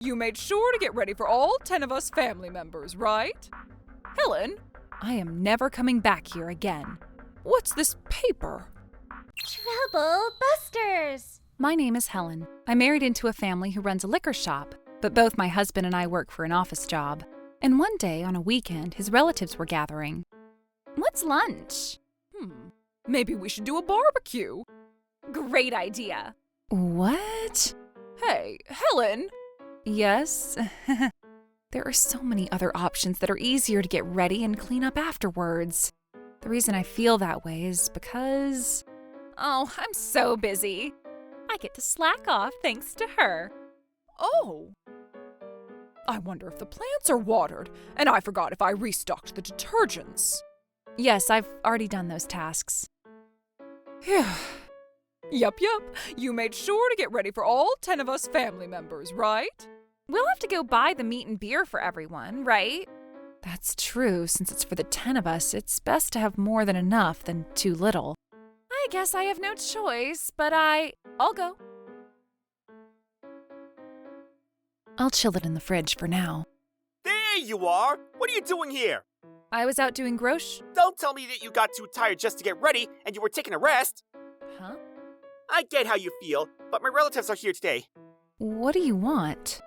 You made sure to get ready for all 10 of us family members, right? Helen, I am never coming back here again. What's this paper? Trouble Busters! My name is Helen. I married into a family who runs a liquor shop, but both my husband and I work for an office job. And one day, on a weekend, his relatives were gathering. What's lunch? Maybe we should do a barbecue. Great idea. What? Hey, Helen! Yes? There are so many other options that are easier to get ready and clean up afterwards. The reason I feel that way is because... Oh, I'm so busy. I get to slack off thanks to her. Oh. I wonder if the plants are watered, and I forgot if I restocked the detergents. Yes, I've already done those tasks. Yup. You made sure to get ready for all 10 of us family members, right? We'll have to go buy the meat and beer for everyone, right? That's true. Since it's for the 10 of us, it's best to have more than enough than too little. I guess I have no choice, but I'll go. I'll chill it in the fridge for now. There you are! What are you doing here? I was out doing Don't tell me that you got too tired just to get ready and you were taking a rest. Huh? I get how you feel, but my relatives are here today. What do you want?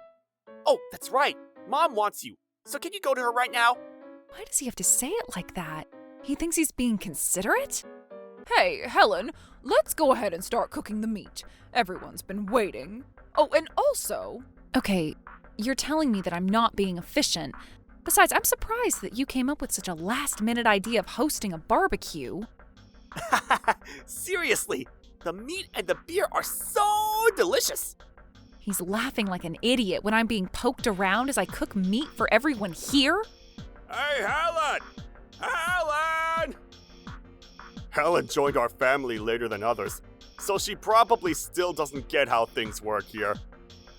Oh, that's right. Mom wants you. So can you go to her right now? Why does he have to say it like that? He thinks he's being considerate? Hey, Helen, let's go ahead and start cooking the meat. Everyone's been waiting. Oh, and also... Okay, you're telling me that I'm not being efficient. Besides, I'm surprised that you came up with such a last-minute idea of hosting a barbecue. Seriously, the meat and the beer are so delicious. He's laughing like an idiot when I'm being poked around as I cook meat for everyone here. Hey, Helen! Helen! Helen joined our family later than others, so she probably still doesn't get how things work here.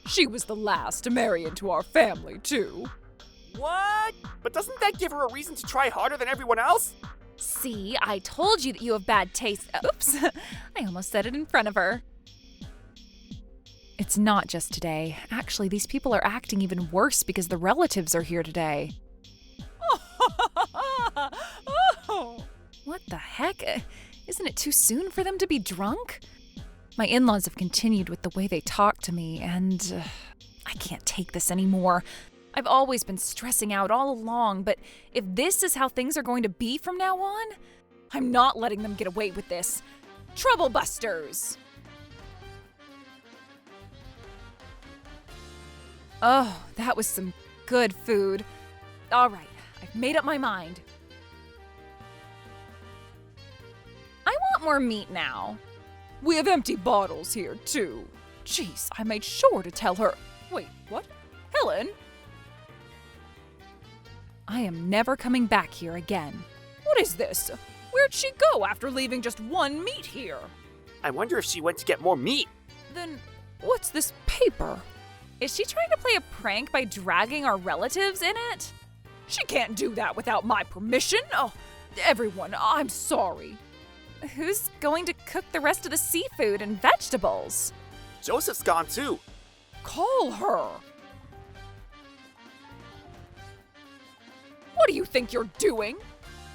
She was the last to marry into our family, too. What? But doesn't that give her a reason to try harder than everyone else? See, I told you that you have bad taste. Oops, I almost said it in front of her. It's not just today. Actually, these people are acting even worse because the relatives are here today. Oh. What the heck? Isn't it too soon for them to be drunk? My in-laws have continued with the way they talk to me, and I can't take this anymore. I've always been stressing out all along, but if this is how things are going to be from now on, I'm not letting them get away with this. Trouble Busters! Oh, that was some good food. All right, I've made up my mind. I want more meat now. We have empty bottles here, too. Jeez, I made sure to tell her. Wait, what? Helen? I am never coming back here again. What is this? Where'd she go after leaving just one meat here? I wonder if she went to get more meat. Then what's this paper? Is she trying to play a prank by dragging our relatives in it? She can't do that without my permission. Oh, everyone, I'm sorry. Who's going to cook the rest of the seafood and vegetables? Joseph's gone too. Call her. What do you think you're doing?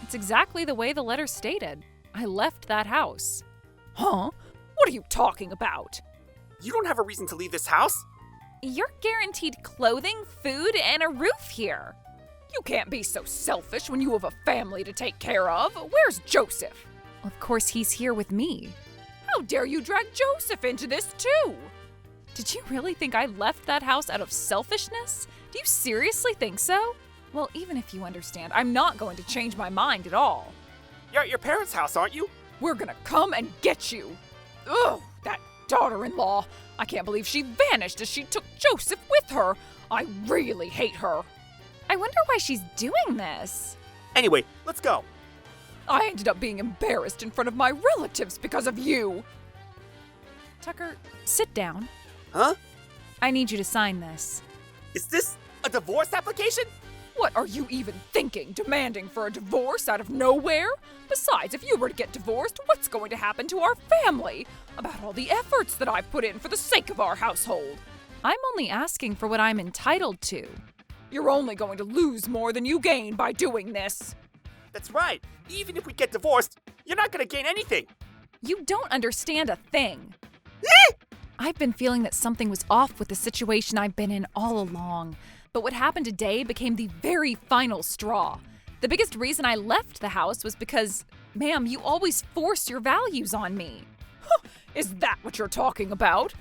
It's exactly the way the letter stated. I left that house. Huh? What are you talking about? You don't have a reason to leave this house. You're guaranteed clothing, food, and a roof here. You can't be so selfish when you have a family to take care of. Where's Joseph? Of course, he's here with me. How dare you drag Joseph into this too? Did you really think I left that house out of selfishness? Do you seriously think so? Well, even if you understand, I'm not going to change my mind at all. You're at your parents' house, aren't you? We're gonna come and get you. Ugh, that daughter-in-law. I can't believe she vanished as she took Joseph with her. I really hate her. I wonder why she's doing this. Anyway, let's go. I ended up being embarrassed in front of my relatives because of you. Tucker, sit down. Huh? I need you to sign this. Is this a divorce application? What are you even thinking, demanding for a divorce out of nowhere? Besides, if you were to get divorced, what's going to happen to our family? About all the efforts that I've put in for the sake of our household. I'm only asking for what I'm entitled to. You're only going to lose more than you gain by doing this. That's right. Even if we get divorced, you're not gonna gain anything. You don't understand a thing. I've been feeling that something was off with the situation I've been in all along. But what happened today became the very final straw. The biggest reason I left the house was because, ma'am, you always force your values on me. Is that what you're talking about?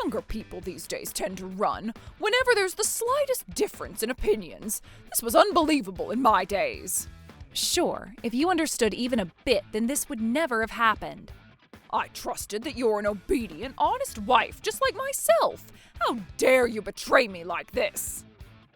Younger people these days tend to run whenever there's the slightest difference in opinions. This was unbelievable in my days. Sure, if you understood even a bit, then this would never have happened. I trusted that you're an obedient, honest wife, just like myself. How dare you betray me like this?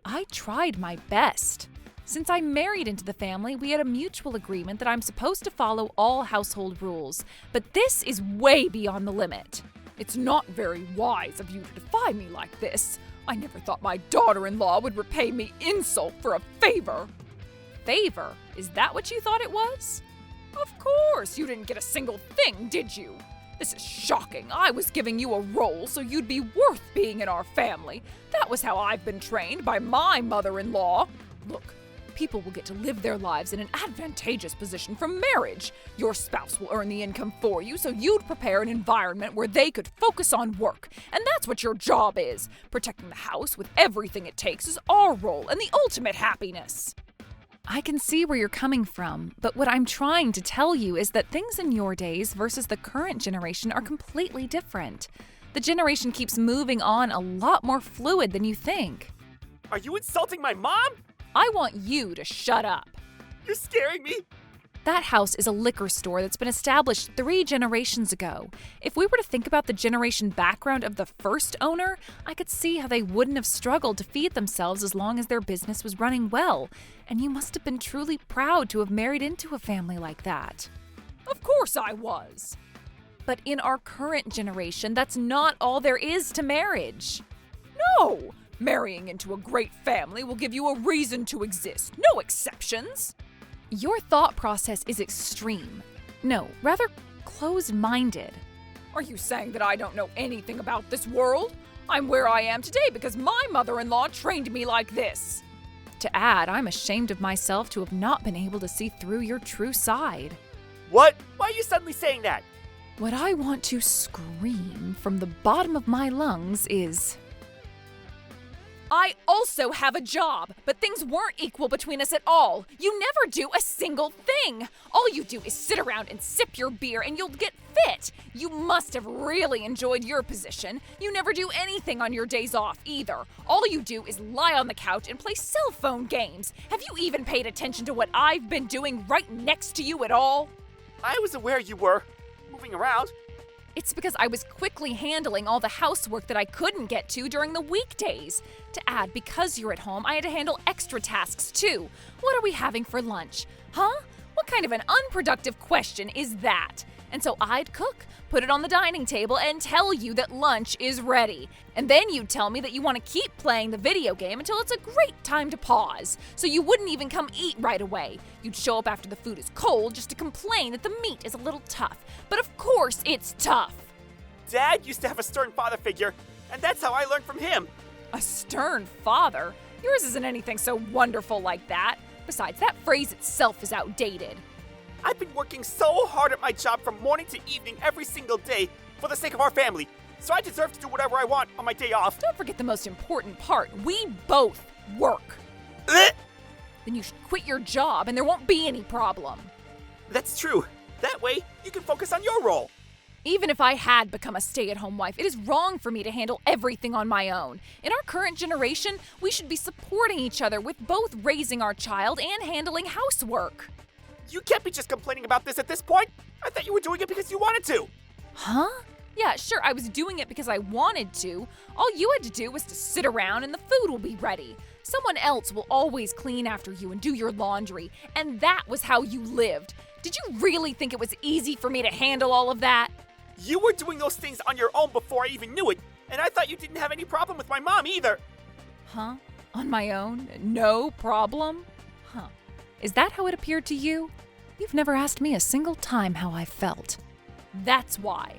I tried my best. Since I married into the family, we had a mutual agreement that I'm supposed to follow all household rules, but this is way beyond the limit. It's not very wise of you to defy me like this. I never thought my daughter-in-law would repay me insult for a favor. Favor? Is that what you thought it was? Of course, you didn't get a single thing, did you? This is shocking. I was giving you a role so you'd be worth being in our family. That was how I've been trained by my mother-in-law. Look, people will get to live their lives in an advantageous position from marriage. Your spouse will earn the income for you, so you'd prepare an environment where they could focus on work. And that's what your job is. Protecting the house with everything it takes is our role and the ultimate happiness. I can see where you're coming from, but what I'm trying to tell you is that things in your days versus the current generation are completely different. The generation keeps moving on a lot more fluid than you think. Are you insulting my mom? I want you to shut up. You're scaring me. That house is a liquor store that's been established 3 generations ago. If we were to think about the generation background of the first owner, I could see how they wouldn't have struggled to feed themselves as long as their business was running well. And you must have been truly proud to have married into a family like that. Of course I was. But in our current generation, that's not all there is to marriage. No! Marrying into a great family will give you a reason to exist. No exceptions. Your thought process is extreme. No, rather closed-minded. Are you saying that I don't know anything about this world? I'm where I am today because my mother-in-law trained me like this. To add, I'm ashamed of myself to have not been able to see through your true side. What? Why are you suddenly saying that? What I want to scream from the bottom of my lungs is... I also have a job, but things weren't equal between us at all. You never do a single thing. All you do is sit around and sip your beer and you'll get fit. You must have really enjoyed your position. You never do anything on your days off either. All you do is lie on the couch and play cell phone games. Have you even paid attention to what I've been doing right next to you at all? I was aware you were moving around. It's because I was quickly handling all the housework that I couldn't get to during the weekdays. To add, because you're at home, I had to handle extra tasks too. What are we having for lunch? Huh? What kind of an unproductive question is that? And so I'd cook, put it on the dining table, and tell you that lunch is ready. And then you'd tell me that you want to keep playing the video game until it's a great time to pause. So you wouldn't even come eat right away. You'd show up after the food is cold just to complain that the meat is a little tough. But of course it's tough. Dad used to have a stern father figure, and that's how I learned from him. A stern father? Yours isn't anything so wonderful like that. Besides, that phrase itself is outdated. I've been working so hard at my job from morning to evening every single day for the sake of our family, so I deserve to do whatever I want on my day off. Don't forget the most important part. We both work. Ugh. Then you should quit your job and there won't be any problem. That's true. That way, you can focus on your role. Even if I had become a stay-at-home wife, it is wrong for me to handle everything on my own. In our current generation, we should be supporting each other with both raising our child and handling housework. You can't be just complaining about this at this point. I thought you were doing it because you wanted to. Huh? Yeah, sure, I was doing it because I wanted to. All you had to do was to sit around and the food will be ready. Someone else will always clean after you and do your laundry, and that was how you lived. Did you really think it was easy for me to handle all of that? You were doing those things on your own before I even knew it, and I thought you didn't have any problem with my mom either. Huh? On my own? No problem? Huh. Is that how it appeared to you? You've never asked me a single time how I felt. That's why.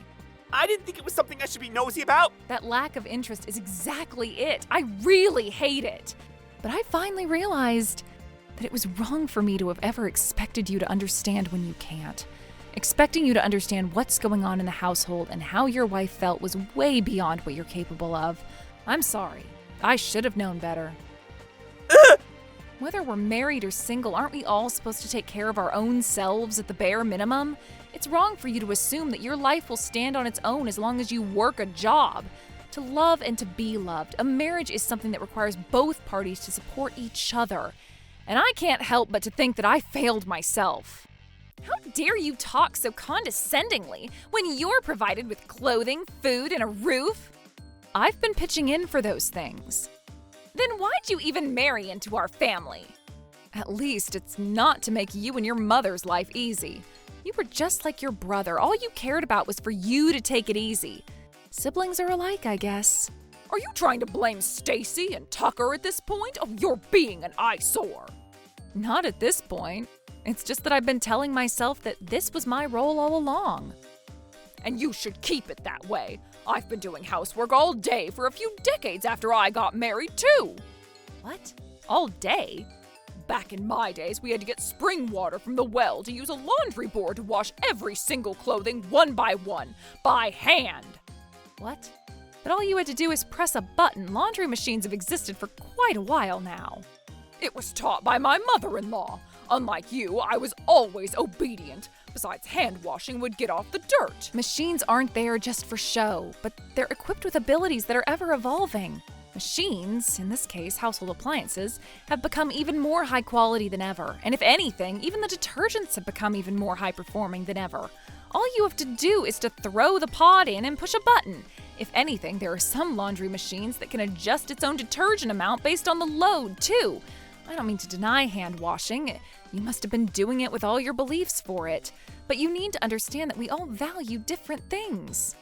I didn't think it was something I should be nosy about. That lack of interest is exactly it. I really hate it. But I finally realized that it was wrong for me to have ever expected you to understand when you can't. Expecting you to understand what's going on in the household and how your wife felt was way beyond what you're capable of. I'm sorry. I should have known better. Whether we're married or single, aren't we all supposed to take care of our own selves at the bare minimum? It's wrong for you to assume that your life will stand on its own as long as you work a job. To love and to be loved, a marriage is something that requires both parties to support each other. And I can't help but to think that I failed myself. How dare you talk so condescendingly when you're provided with clothing, food, and a roof? I've been pitching in for those things. Then why'd you even marry into our family? At least it's not to make you and your mother's life easy. You were just like your brother. All you cared about was for you to take it easy. Siblings are alike, I guess. Are you trying to blame Stacy and Tucker at this point? Oh, you're being an eyesore. Not at this point. It's just that I've been telling myself that this was my role all along. And you should keep it that way. I've been doing housework all day for a few decades after I got married, too. What? All day? Back in my days, we had to get spring water from the well to use a laundry board to wash every single clothing one by one, by hand. What? But all you had to do is press a button. Laundry machines have existed for quite a while now. It was taught by my mother-in-law. Unlike you, I was always obedient. Besides, hand washing would get off the dirt. Machines aren't there just for show, but they're equipped with abilities that are ever evolving. Machines, in this case household appliances, have become even more high quality than ever. And if anything, even the detergents have become even more high performing than ever. All you have to do is to throw the pod in and push a button. If anything, there are some laundry machines that can adjust its own detergent amount based on the load, too. I don't mean to deny hand washing. You must have been doing it with all your beliefs for it. But you need to understand that we all value different things.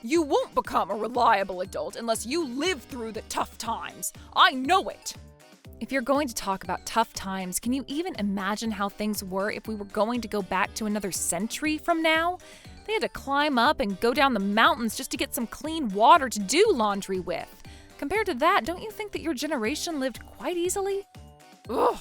You won't become a reliable adult unless you live through the tough times. I know it. If you're going to talk about tough times, can you even imagine how things were if we were going to go back to another century from now? They had to climb up and go down the mountains just to get some clean water to do laundry with. Compared to that, don't you think that your generation lived quite easily? Ugh.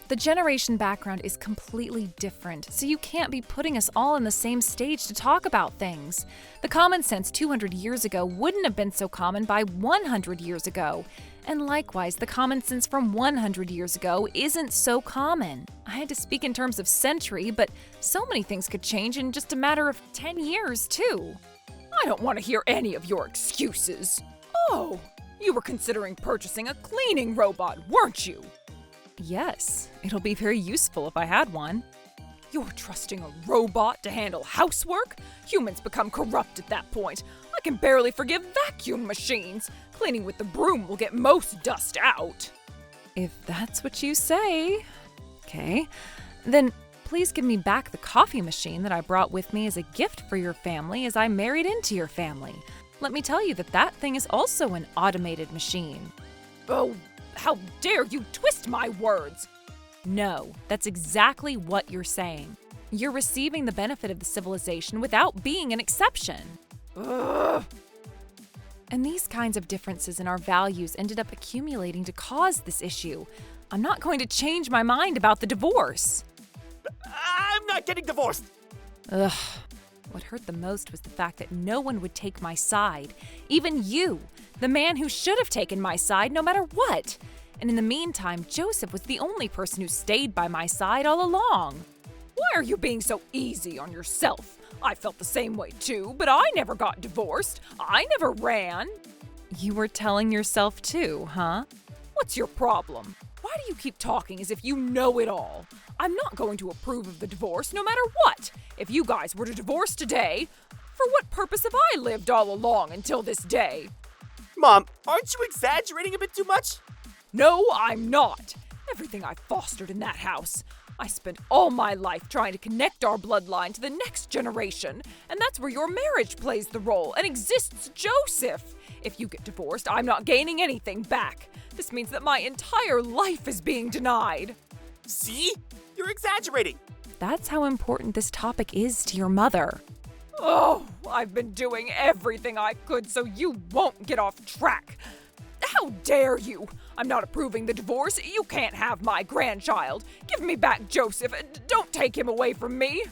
The generation background is completely different, so you can't be putting us all on the same stage to talk about things. The common sense 200 years ago wouldn't have been so common by 100 years ago. And likewise, the common sense from 100 years ago isn't so common. I had to speak in terms of century, but so many things could change in just a matter of 10 years, too. I don't want to hear any of your excuses. Oh, you were considering purchasing a cleaning robot, weren't you? Yes, it'll be very useful if I had one. You're trusting a robot to handle housework? Humans become corrupt at that point. I can barely forgive vacuum machines. Cleaning with the broom will get most dust out. If that's what you say. Okay, then please give me back the coffee machine that I brought with me as a gift for your family as I married into your family. Let me tell you that that thing is also an automated machine. Oh, how dare you twist my words! No, that's exactly what you're saying. You're receiving the benefit of the civilization without being an exception. Ugh. And these kinds of differences in our values ended up accumulating to cause this issue. I'm not going to change my mind about the divorce. I'm not getting divorced! Ugh. What hurt the most was the fact that no one would take my side. Even you, the man who should have taken my side no matter what. And in the meantime, Joseph was the only person who stayed by my side all along. Why are you being so easy on yourself? I felt the same way too, but I never got divorced. I never ran. You were telling yourself too, huh? What's your problem? Why do you keep talking as if you know it all? I'm not going to approve of the divorce no matter what. If you guys were to divorce today, for what purpose have I lived all along until this day? Mom, aren't you exaggerating a bit too much? No, I'm not. Everything I fostered in that house. I spent all my life trying to connect our bloodline to the next generation, and that's where your marriage plays the role and exists, Joseph. If you get divorced, I'm not gaining anything back. This means that my entire life is being denied. See? You're exaggerating. That's how important this topic is to your mother. Oh, I've been doing everything I could so you won't get off track. How dare you? I'm not approving the divorce. You can't have my grandchild. Give me back Joseph. Don't take him away from me.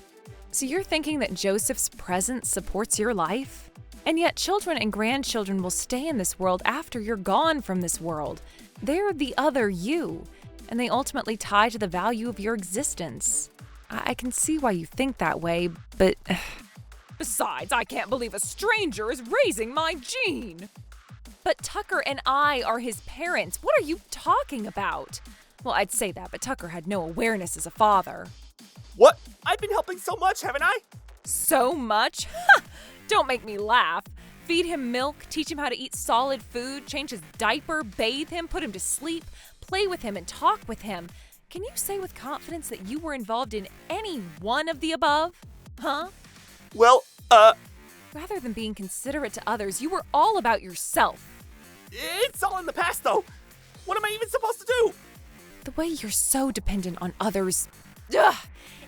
So you're thinking that Joseph's presence supports your life? And yet children and grandchildren will stay in this world after you're gone from this world. They're the other you, and they ultimately tie to the value of your existence. I can see why you think that way, but... Besides, I can't believe a stranger is raising my Jean. But Tucker and I are his parents. What are you talking about? Well, I'd say that, but Tucker had no awareness as a father. What? I've been helping so much, haven't I? So much? Don't make me laugh. Feed him milk, teach him how to eat solid food, change his diaper, bathe him, put him to sleep, play with him, and talk with him. Can you say with confidence that you were involved in any one of the above? Huh? Well, Rather than being considerate to others, you were all about yourself. it's all in the past, though. What am I even supposed to do? The way you're so dependent on others. Ugh.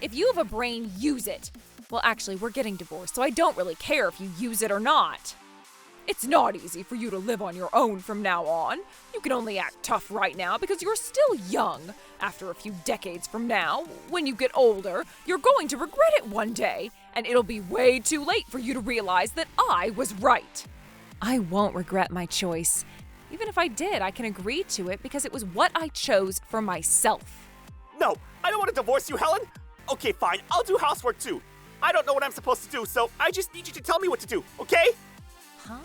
If you have a brain, use it. Well, actually, we're getting divorced, so I don't really care if you use it or not. It's not easy for you to live on your own from now on. You can only act tough right now because you're still young. After a few decades from now, when you get older, you're going to regret it one day, and it'll be way too late for you to realize that I was right. I won't regret my choice. Even if I did, I can agree to it because it was what I chose for myself. No, I don't want to divorce you, Helen. Okay, fine, I'll do housework too. I don't know what I'm supposed to do, so I just need you to tell me what to do, okay? Huh?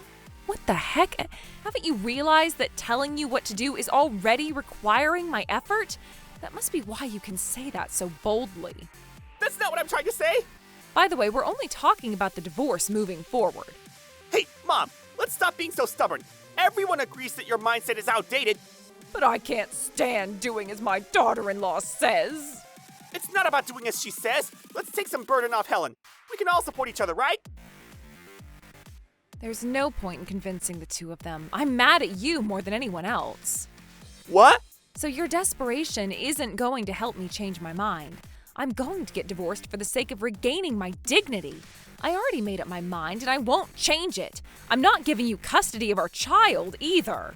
What the heck? Haven't you realized that telling you what to do is already requiring my effort? That must be why you can say that so boldly. That's not what I'm trying to say. By the way, we're only talking about the divorce moving forward. Hey, Mom, let's stop being so stubborn. Everyone agrees that your mindset is outdated. But I can't stand doing as my daughter-in-law says. It's not about doing as she says. Let's take some burden off Helen. We can all support each other, right? There's no point in convincing the two of them. I'm mad at you more than anyone else. What? So your desperation isn't going to help me change my mind. I'm going to get divorced for the sake of regaining my dignity. I already made up my mind and I won't change it. I'm not giving you custody of our child either.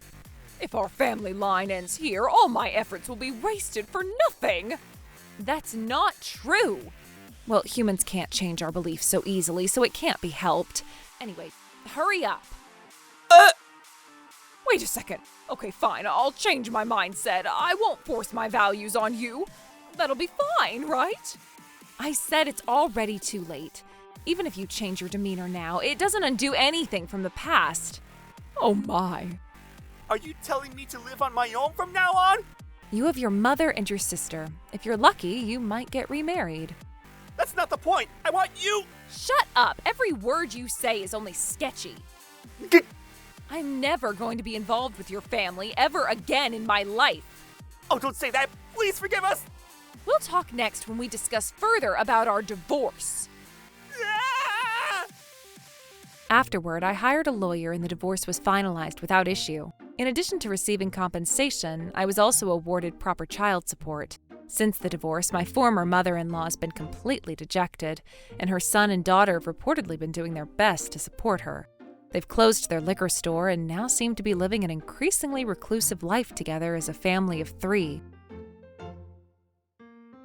If our family line ends here, all my efforts will be wasted for nothing. That's not true. Well, humans can't change our beliefs so easily, so it can't be helped. Anyway, hurry up. Wait a second. Okay, fine, I'll change my mindset. I won't force my values on you. That'll be fine, right? I said it's already too late. Even if you change your demeanor now, it doesn't undo anything from the past. Oh my. Are you telling me to live on my own from now on? You have your mother and your sister. If you're lucky, you might get remarried. That's not the point. I want you. Shut up! Every word you say is only sketchy. I'm never going to be involved with your family ever again in my life. Oh, don't say that. Please forgive us. We'll talk next when we discuss further about our divorce. Ah! Afterward, I hired a lawyer and the divorce was finalized without issue. In addition to receiving compensation, I was also awarded proper child support. Since the divorce, my former mother-in-law has been completely dejected, and her son and daughter have reportedly been doing their best to support her. They've closed their liquor store and now seem to be living an increasingly reclusive life together as a family of 3.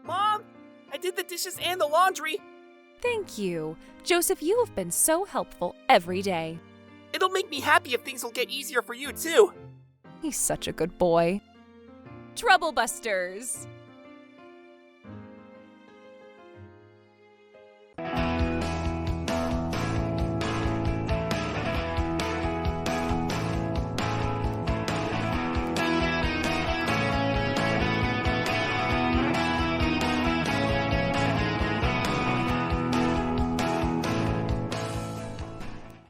Mom, I did the dishes and the laundry. Thank you. Joseph, you have been so helpful every day. It'll make me happy if things will get easier for you, too. He's such a good boy. Troublebusters!